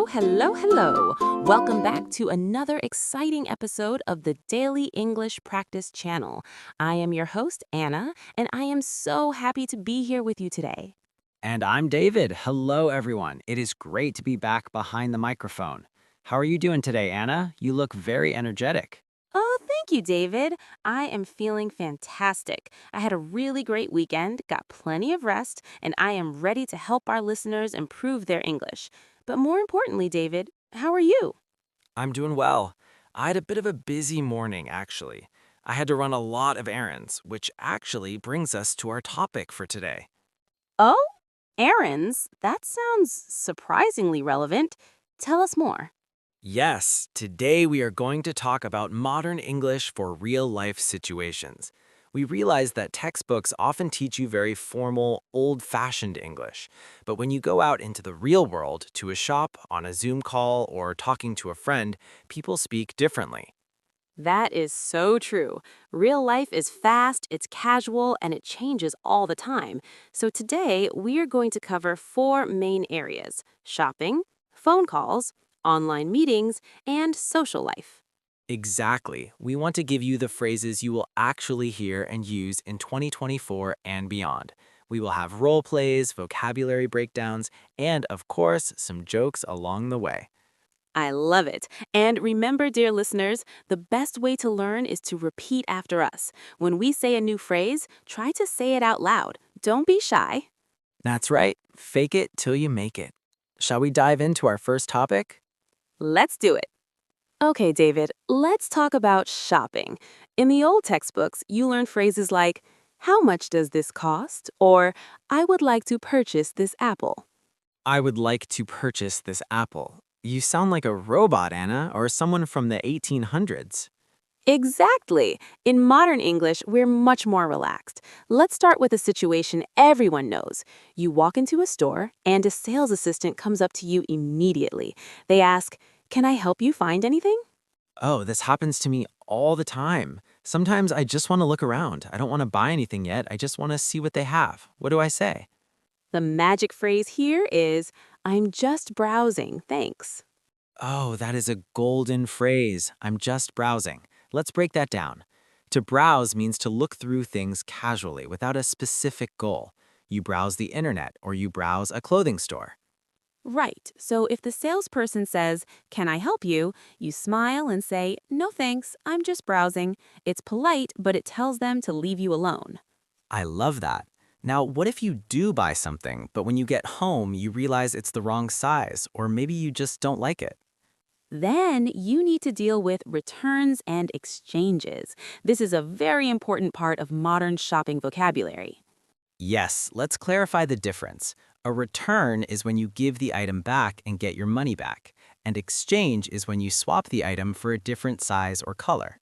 Hello. Welcome back to another exciting episode of the Daily English Practice Channel. I am your host, Anna, and I am so happy to be here with you today. And I'm David. Hello, everyone. It is great to be back behind the microphone. How are you doing today, Anna? You look very energetic. Oh, thank you, David. I am feeling fantastic. I had a really great weekend, got plenty of rest, and I am ready to help our listeners improve their English. But more importantly, David, how are you? I'm doing well. I had a bit of a busy morning, actually. I had to run a lot of errands, which actually brings us to our topic for today. Oh, errands? That sounds surprisingly relevant. Tell us more. Yes, today we are going to talk about modern English for real-life situations. We realize that textbooks often teach you very formal, old-fashioned English. But when you go out into the real world, to a shop, on a Zoom call, or talking to a friend, people speak differently. That is so true. Real life is fast, it's casual, and it changes all the time. So today, we are going to cover four main areas: shopping, phone calls, online meetings, and social life. Exactly. We want to give you the phrases you will actually hear and use in 2024 and beyond. We will have role plays, vocabulary breakdowns, and of course, some jokes along the way. I love it. And remember, dear listeners, the best way to learn is to repeat after us. When we say a new phrase, try to say it out loud. Don't be shy. That's right. Fake it till you make it. Shall we dive into our first topic? Let's do it. Okay, David, let's talk about shopping. In the old textbooks, you learn phrases like, "How much does this cost?" or "I would like to purchase this apple." I would like to purchase this apple. You sound like a robot, Anna, or someone from the 1800s. Exactly. In modern English, we're much more relaxed. Let's start with a situation everyone knows. You walk into a store, and a sales assistant comes up to you immediately. They ask, "Can I help you find anything?" Oh, this happens to me all the time. Sometimes I just want to look around. I don't want to buy anything yet. I just want to see what they have. What do I say? The magic phrase here is, "I'm just browsing, thanks." Oh, that is a golden phrase. I'm just browsing. Let's break that down. To browse means to look through things casually without a specific goal. You browse the internet or you browse a clothing store. Right. So if the salesperson says, "Can I help you?" you smile and say, "No thanks, I'm just browsing." It's polite, but it tells them to leave you alone. I love that. Now, what if you do buy something, but when you get home, you realize it's the wrong size, or maybe you just don't like it? Then you need to deal with returns and exchanges. This is a very important part of modern shopping vocabulary. Yes, let's clarify the difference. A return is when you give the item back and get your money back, and exchange is when you swap the item for a different size or color.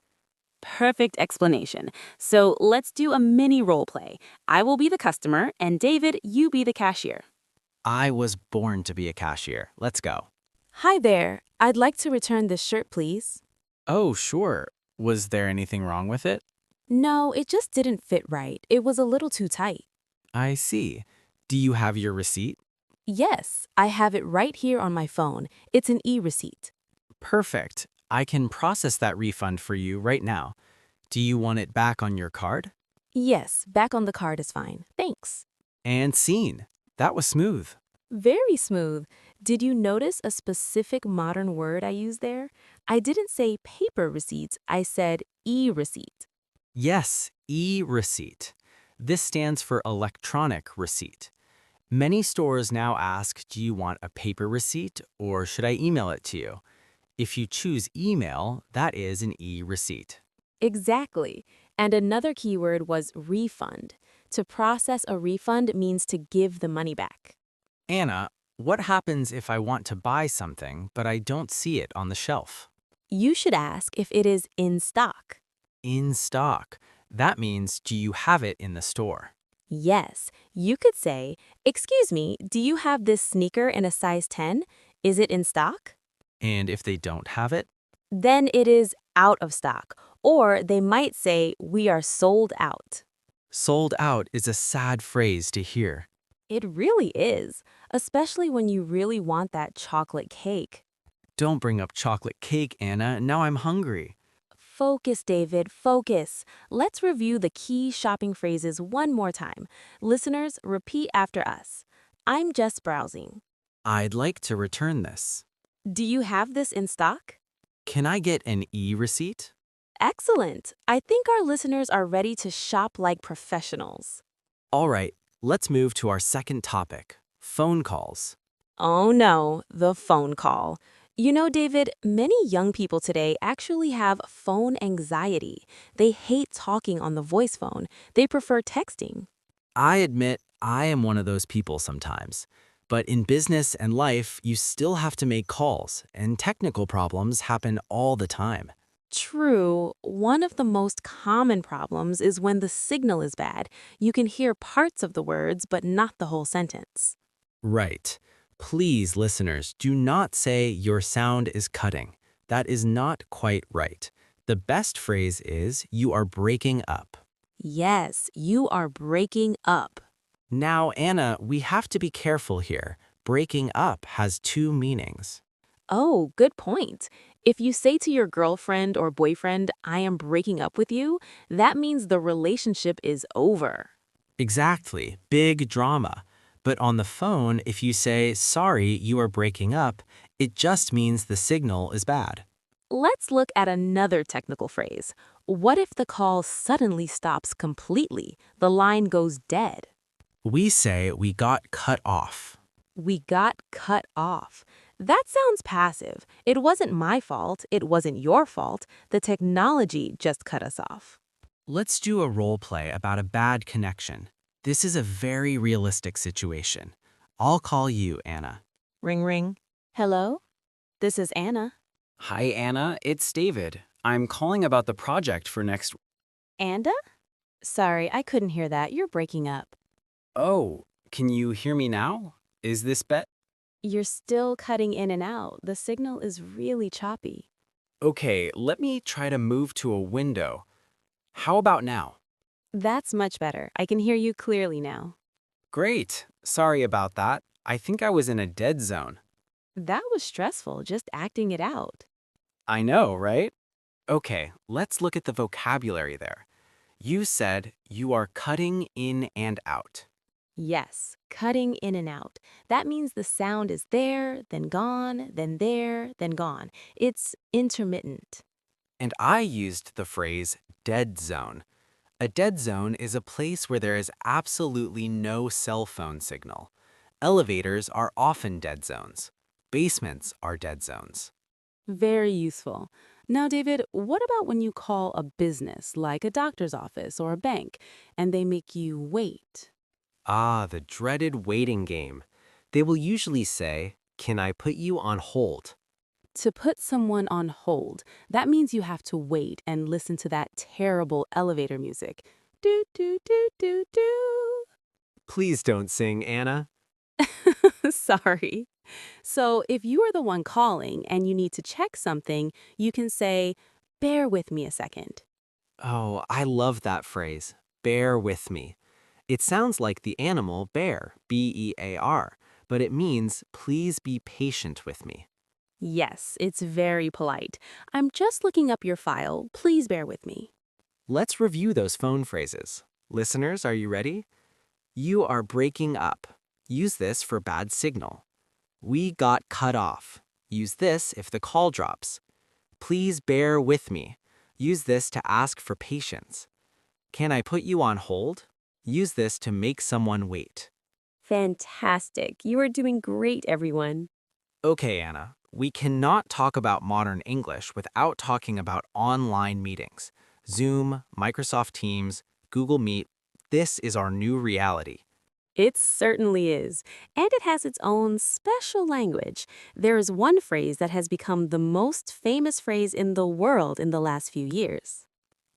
Perfect explanation. So let's do a mini role play. I will be the customer, and David, you be the cashier. I was born to be a cashier. Let's go. Hi there. I'd like to return this shirt, please. Oh, sure. Was there anything wrong with it? No, it just didn't fit right. It was a little too tight. I see. Do you have your receipt? Yes, I have it right here on my phone. It's an e-receipt. Perfect. I can process that refund for you right now. Do you want it back on your card? Yes, back on the card is fine. Thanks. And scene. That was smooth. Very smooth. Did you notice a specific modern word I used there? I didn't say paper receipts, I said e-receipt. Yes, e-receipt. This stands for electronic receipt. Many stores now ask, do you want a paper receipt or should I email it to you? If you choose email, that is an e-receipt. Exactly. And another keyword was refund. To process a refund means to give the money back. Anna, what happens if I want to buy something but I don't see it on the shelf? You should ask if it is in stock. In stock. That means, do you have it in the store? Yes, you could say, "Excuse me, do you have this sneaker in a size 10? Is it in stock?" And if they don't have it? Then it is out of stock. Or they might say, "We are sold out." Sold out is a sad phrase to hear. It really is, especially when you really want that chocolate cake. Don't bring up chocolate cake, Anna. Now I'm hungry. Focus, David, focus. Let's review the key shopping phrases one more time. Listeners, repeat after us. I'm just browsing. I'd like to return this. Do you have this in stock? Can I get an e-receipt? Excellent. I think our listeners are ready to shop like professionals. All right, let's move to our second topic, phone calls. Oh no, the phone call. You know, David, many young people today actually have phone anxiety. They hate talking on the voice phone. They prefer texting. I admit I am one of those people sometimes. But in business and life, you still have to make calls, and technical problems happen all the time. True, one of the most common problems is when the signal is bad. You can hear parts of the words, but not the whole sentence. Right. Please, listeners, do not say your sound is cutting. That is not quite right. The best phrase is you are breaking up. Yes, you are breaking up. Now, Anna, we have to be careful here. Breaking up has two meanings. Oh, good point. If you say to your girlfriend or boyfriend, I am breaking up with you, that means the relationship is over. Exactly, big drama. But on the phone, if you say, sorry, you are breaking up, it just means the signal is bad. Let's look at another technical phrase. What if the call suddenly stops completely? The line goes dead. We say we got cut off. We got cut off. That sounds passive. It wasn't my fault. It wasn't your fault. The technology just cut us off. Let's do a role play about a bad connection. This is a very realistic situation. I'll call you, Anna. Ring ring. Hello? This is Anna. Hi, Anna. It's David. I'm calling about the project for next. Anda? Sorry, I couldn't hear that. You're breaking up. Oh, can you hear me now? Is this bet? You're still cutting in and out. The signal is really choppy. Okay, let me try to move to a window. How about now? That's much better. I can hear you clearly now. Great. Sorry about that. I think I was in a dead zone. That was stressful, just acting it out. I know, right? Okay, let's look at the vocabulary there. You said you are cutting in and out. Yes, cutting in and out. That means the sound is there, then gone, then there, then gone. It's intermittent. And I used the phrase dead zone. A dead zone is a place where there is absolutely no cell phone signal. Elevators are often dead zones. Basements are dead zones. Very useful. Now, David, what about when you call a business, like a doctor's office or a bank, and they make you wait? Ah, the dreaded waiting game. They will usually say, "Can I put you on hold?" To put someone on hold, that means you have to wait and listen to that terrible elevator music. Do, do, do, do, do. Please don't sing, Anna. Sorry. So, if you are the one calling and you need to check something, you can say, bear with me a second. Oh, I love that phrase. Bear with me. It sounds like the animal bear, B-E-A-R, but it means please be patient with me. Yes, it's very polite. I'm just looking up your file. Please bear with me. Let's review those phone phrases. Listeners, are you ready? You are breaking up. Use this for bad signal. We got cut off. Use this if the call drops. Please bear with me. Use this to ask for patience. Can I put you on hold? Use this to make someone wait. Fantastic. You are doing great, everyone. Okay, Anna, we cannot talk about modern English without talking about online meetings. Zoom, Microsoft Teams, Google Meet, this is our new reality. It certainly is. And it has its own special language. There is one phrase that has become the most famous phrase in the world in the last few years.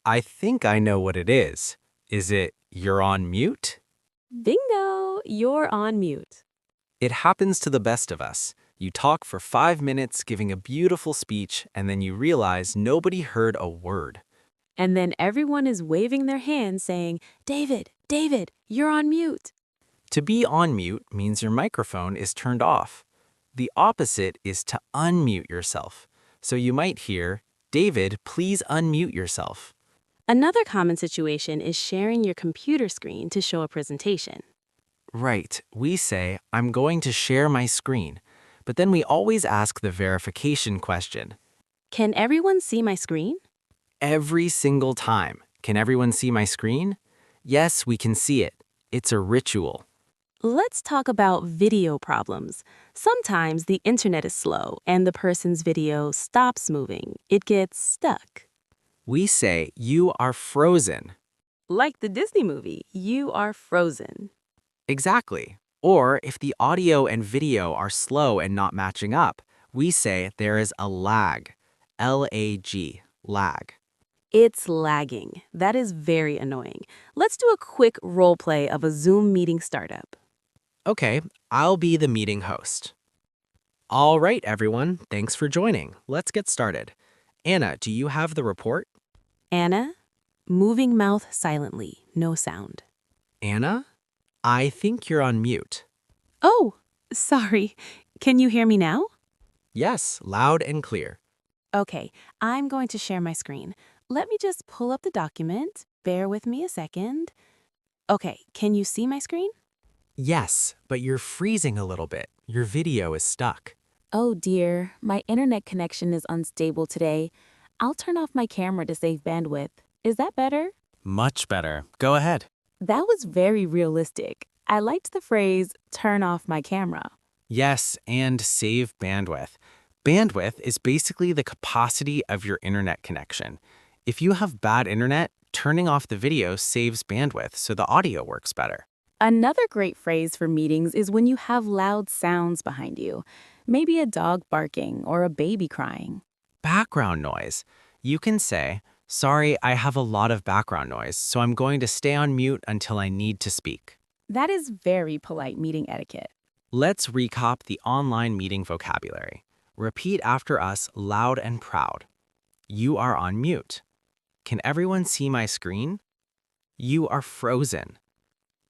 I think I know what it is. Is it you're on mute? Bingo! You're on mute. It happens to the best of us. You talk for 5 minutes giving a beautiful speech, and then you realize nobody heard a word. And then everyone is waving their hands saying, David, David, you're on mute. To be on mute means your microphone is turned off. The opposite is to unmute yourself. So you might hear, David, please unmute yourself. Another common situation is sharing your computer screen to show a presentation. Right, we say, I'm going to share my screen. But then we always ask the verification question. Can everyone see my screen? Every single time. Can everyone see my screen? Yes, we can see it. It's a ritual. Let's talk about video problems. Sometimes the internet is slow and the person's video stops moving. It gets stuck. We say, you are frozen. Like the Disney movie, You Are Frozen. Exactly. Or if the audio and video are slow and not matching up, we say there is a lag. L-A-G, lag. It's lagging. That is very annoying. Let's do a quick role play of a Zoom meeting startup. Okay, I'll be the meeting host. All right, everyone, thanks for joining. Let's get started. Anna, do you have the report? Anna, moving mouth silently, no sound. Anna? I think you're on mute. Oh, sorry. Can you hear me now? Yes, loud and clear. Okay, I'm going to share my screen. Let me just pull up the document. Bear with me a second. Okay, can you see my screen? Yes, but you're freezing a little bit. Your video is stuck. Oh dear, my internet connection is unstable today. I'll turn off my camera to save bandwidth. Is that better? Much better. Go ahead. That was very realistic. I liked the phrase, turn off my camera. Yes, and save bandwidth. Bandwidth is basically the capacity of your internet connection. If you have bad internet, turning off the video saves bandwidth so the audio works better. Another great phrase for meetings is when you have loud sounds behind you. Maybe a dog barking or a baby crying. Background noise. You can say, sorry, I have a lot of background noise, so I'm going to stay on mute until I need to speak. That is very polite meeting etiquette. Let's recap the online meeting vocabulary. Repeat after us loud and proud. You are on mute. Can everyone see my screen? You are frozen.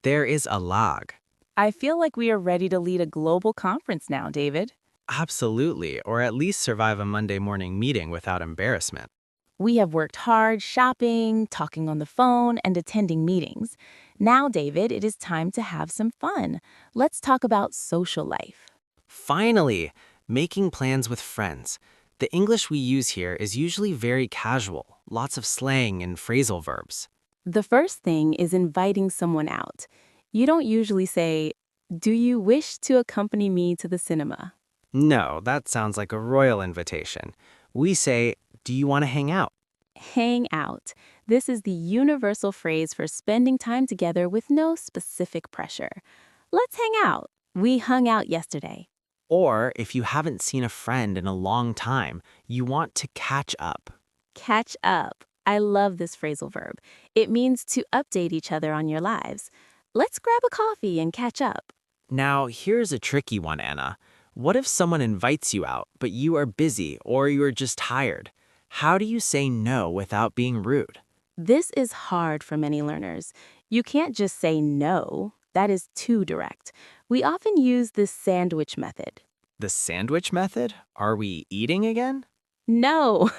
There is a lag. I feel like we are ready to lead a global conference now, David. Absolutely, or at least survive a Monday morning meeting without embarrassment. We have worked hard shopping, talking on the phone, and attending meetings. Now, David, it is time to have some fun. Let's talk about social life. Finally, making plans with friends. The English we use here is usually very casual, lots of slang and phrasal verbs. The first thing is inviting someone out. You don't usually say, do you wish to accompany me to the cinema? No, that sounds like a royal invitation. We say, do you want to hang out? Hang out. This is the universal phrase for spending time together with no specific pressure. Let's hang out. We hung out yesterday. Or if you haven't seen a friend in a long time, you want to catch up. Catch up. I love this phrasal verb. It means to update each other on your lives. Let's grab a coffee and catch up. Now, here's a tricky one, Anna. What if someone invites you out, but you are busy or you are just tired? How do you say no without being rude? This is hard for many learners. You can't just say no. That is too direct. We often use the sandwich method. The sandwich method? Are we eating again? No.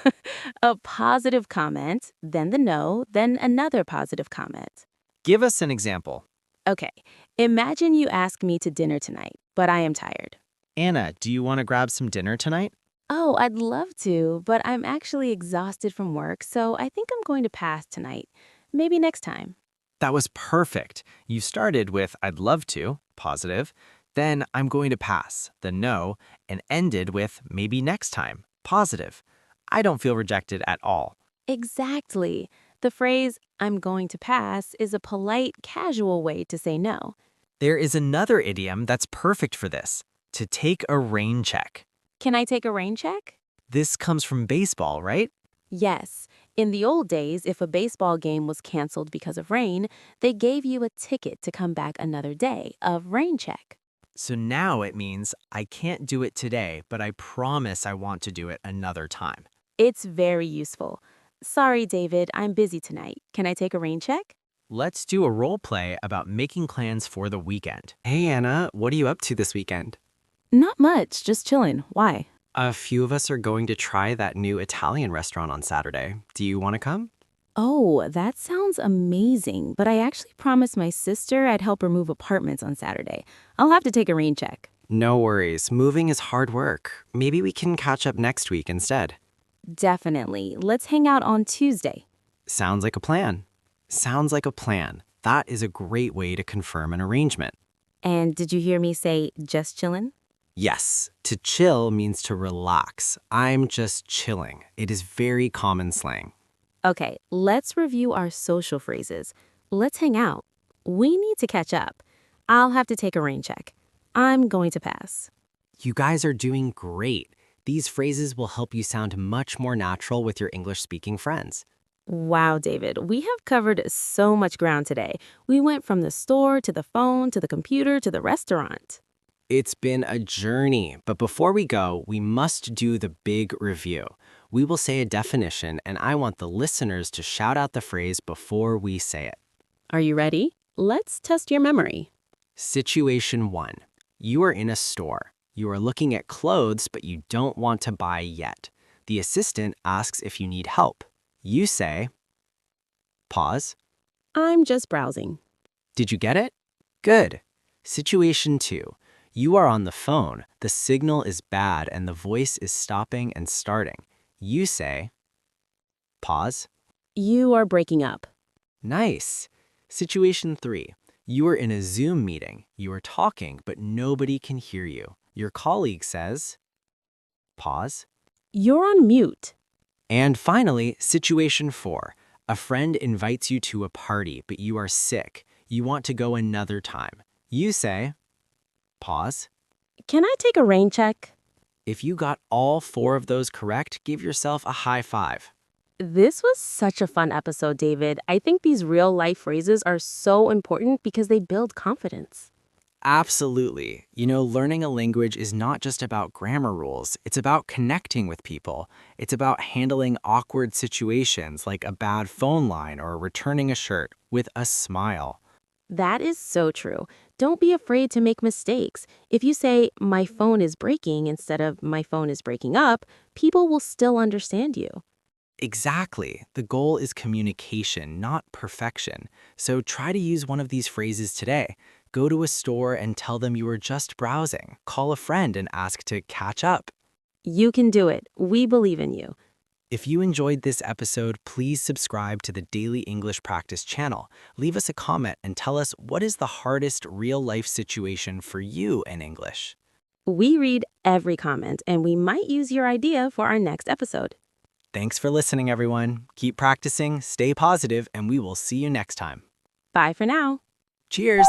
A positive comment, then the no, then another positive comment. Give us an example. Okay, imagine you ask me to dinner tonight, but I am tired. Anna, do you want to grab some dinner tonight? Oh, I'd love to, but I'm actually exhausted from work, so I think I'm going to pass tonight. Maybe next time. That was perfect. You started with I'd love to, positive, then I'm going to pass, the no, and ended with maybe next time, positive. I don't feel rejected at all. Exactly. The phrase, I'm going to pass, is a polite, casual way to say no. There is another idiom that's perfect for this, to take a rain check. Can I take a rain check? This comes from baseball, right? Yes. In the old days, if a baseball game was canceled because of rain, they gave you a ticket to come back another day, a rain check. So now it means I can't do it today, but I promise I want to do it another time. It's very useful. Sorry, David, I'm busy tonight. Can I take a rain check? Let's do a role play about making plans for the weekend. Hey Anna, what are you up to this weekend? Not much, just chilling. Why? A few of us are going to try that new Italian restaurant on Saturday. Do you want to come? Oh, that sounds amazing, but I actually promised my sister I'd help her move apartments on Saturday. I'll have to take a rain check. No worries, moving is hard work. Maybe we can catch up next week instead. Definitely. Let's hang out on Tuesday. Sounds like a plan. Sounds like a plan. That is a great way to confirm an arrangement. And did you hear me say just chillin'? Yes, to chill means to relax. I'm just chilling. It is very common slang. Okay, let's review our social phrases. Let's hang out. We need to catch up. I'll have to take a rain check. I'm going to pass. You guys are doing great. These phrases will help you sound much more natural with your English-speaking friends. Wow, David, we have covered so much ground today. We went from the store to the phone to the computer to the restaurant. It's been a journey, but before we go, we must do the big review. We will say a definition, and I want the listeners to shout out the phrase before we say it. Are you ready? Let's test your memory. Situation 1. You are in a store. You are looking at clothes, but you don't want to buy yet. The assistant asks if you need help. You say, pause. I'm just browsing. Did you get it? Good. Situation 2. You are on the phone. The signal is bad and the voice is stopping and starting. You say, pause. You are breaking up. Nice. Situation 3. You are in a Zoom meeting. You are talking, but nobody can hear you. Your colleague says, pause. You're on mute. And finally, situation 4. A friend invites you to a party, but you are sick. You want to go another time. You say, pause. Can I take a rain check? If you got all 4 of those correct, give yourself a high five. This was such a fun episode, David. I think these real-life phrases are so important because they build confidence. Absolutely. You know, learning a language is not just about grammar rules. It's about connecting with people. It's about handling awkward situations like a bad phone line or returning a shirt with a smile. That is so true. Don't be afraid to make mistakes. If you say, my phone is breaking instead of my phone is breaking up, people will still understand you. Exactly. The goal is communication, not perfection. So try to use one of these phrases today. Go to a store and tell them you were just browsing. Call a friend and ask to catch up. You can do it. We believe in you. If you enjoyed this episode, please subscribe to the Daily English Practice channel. Leave us a comment and tell us what is the hardest real-life situation for you in English. We read every comment, and we might use your idea for our next episode. Thanks for listening, everyone. Keep practicing, stay positive, and we will see you next time. Bye for now. Cheers!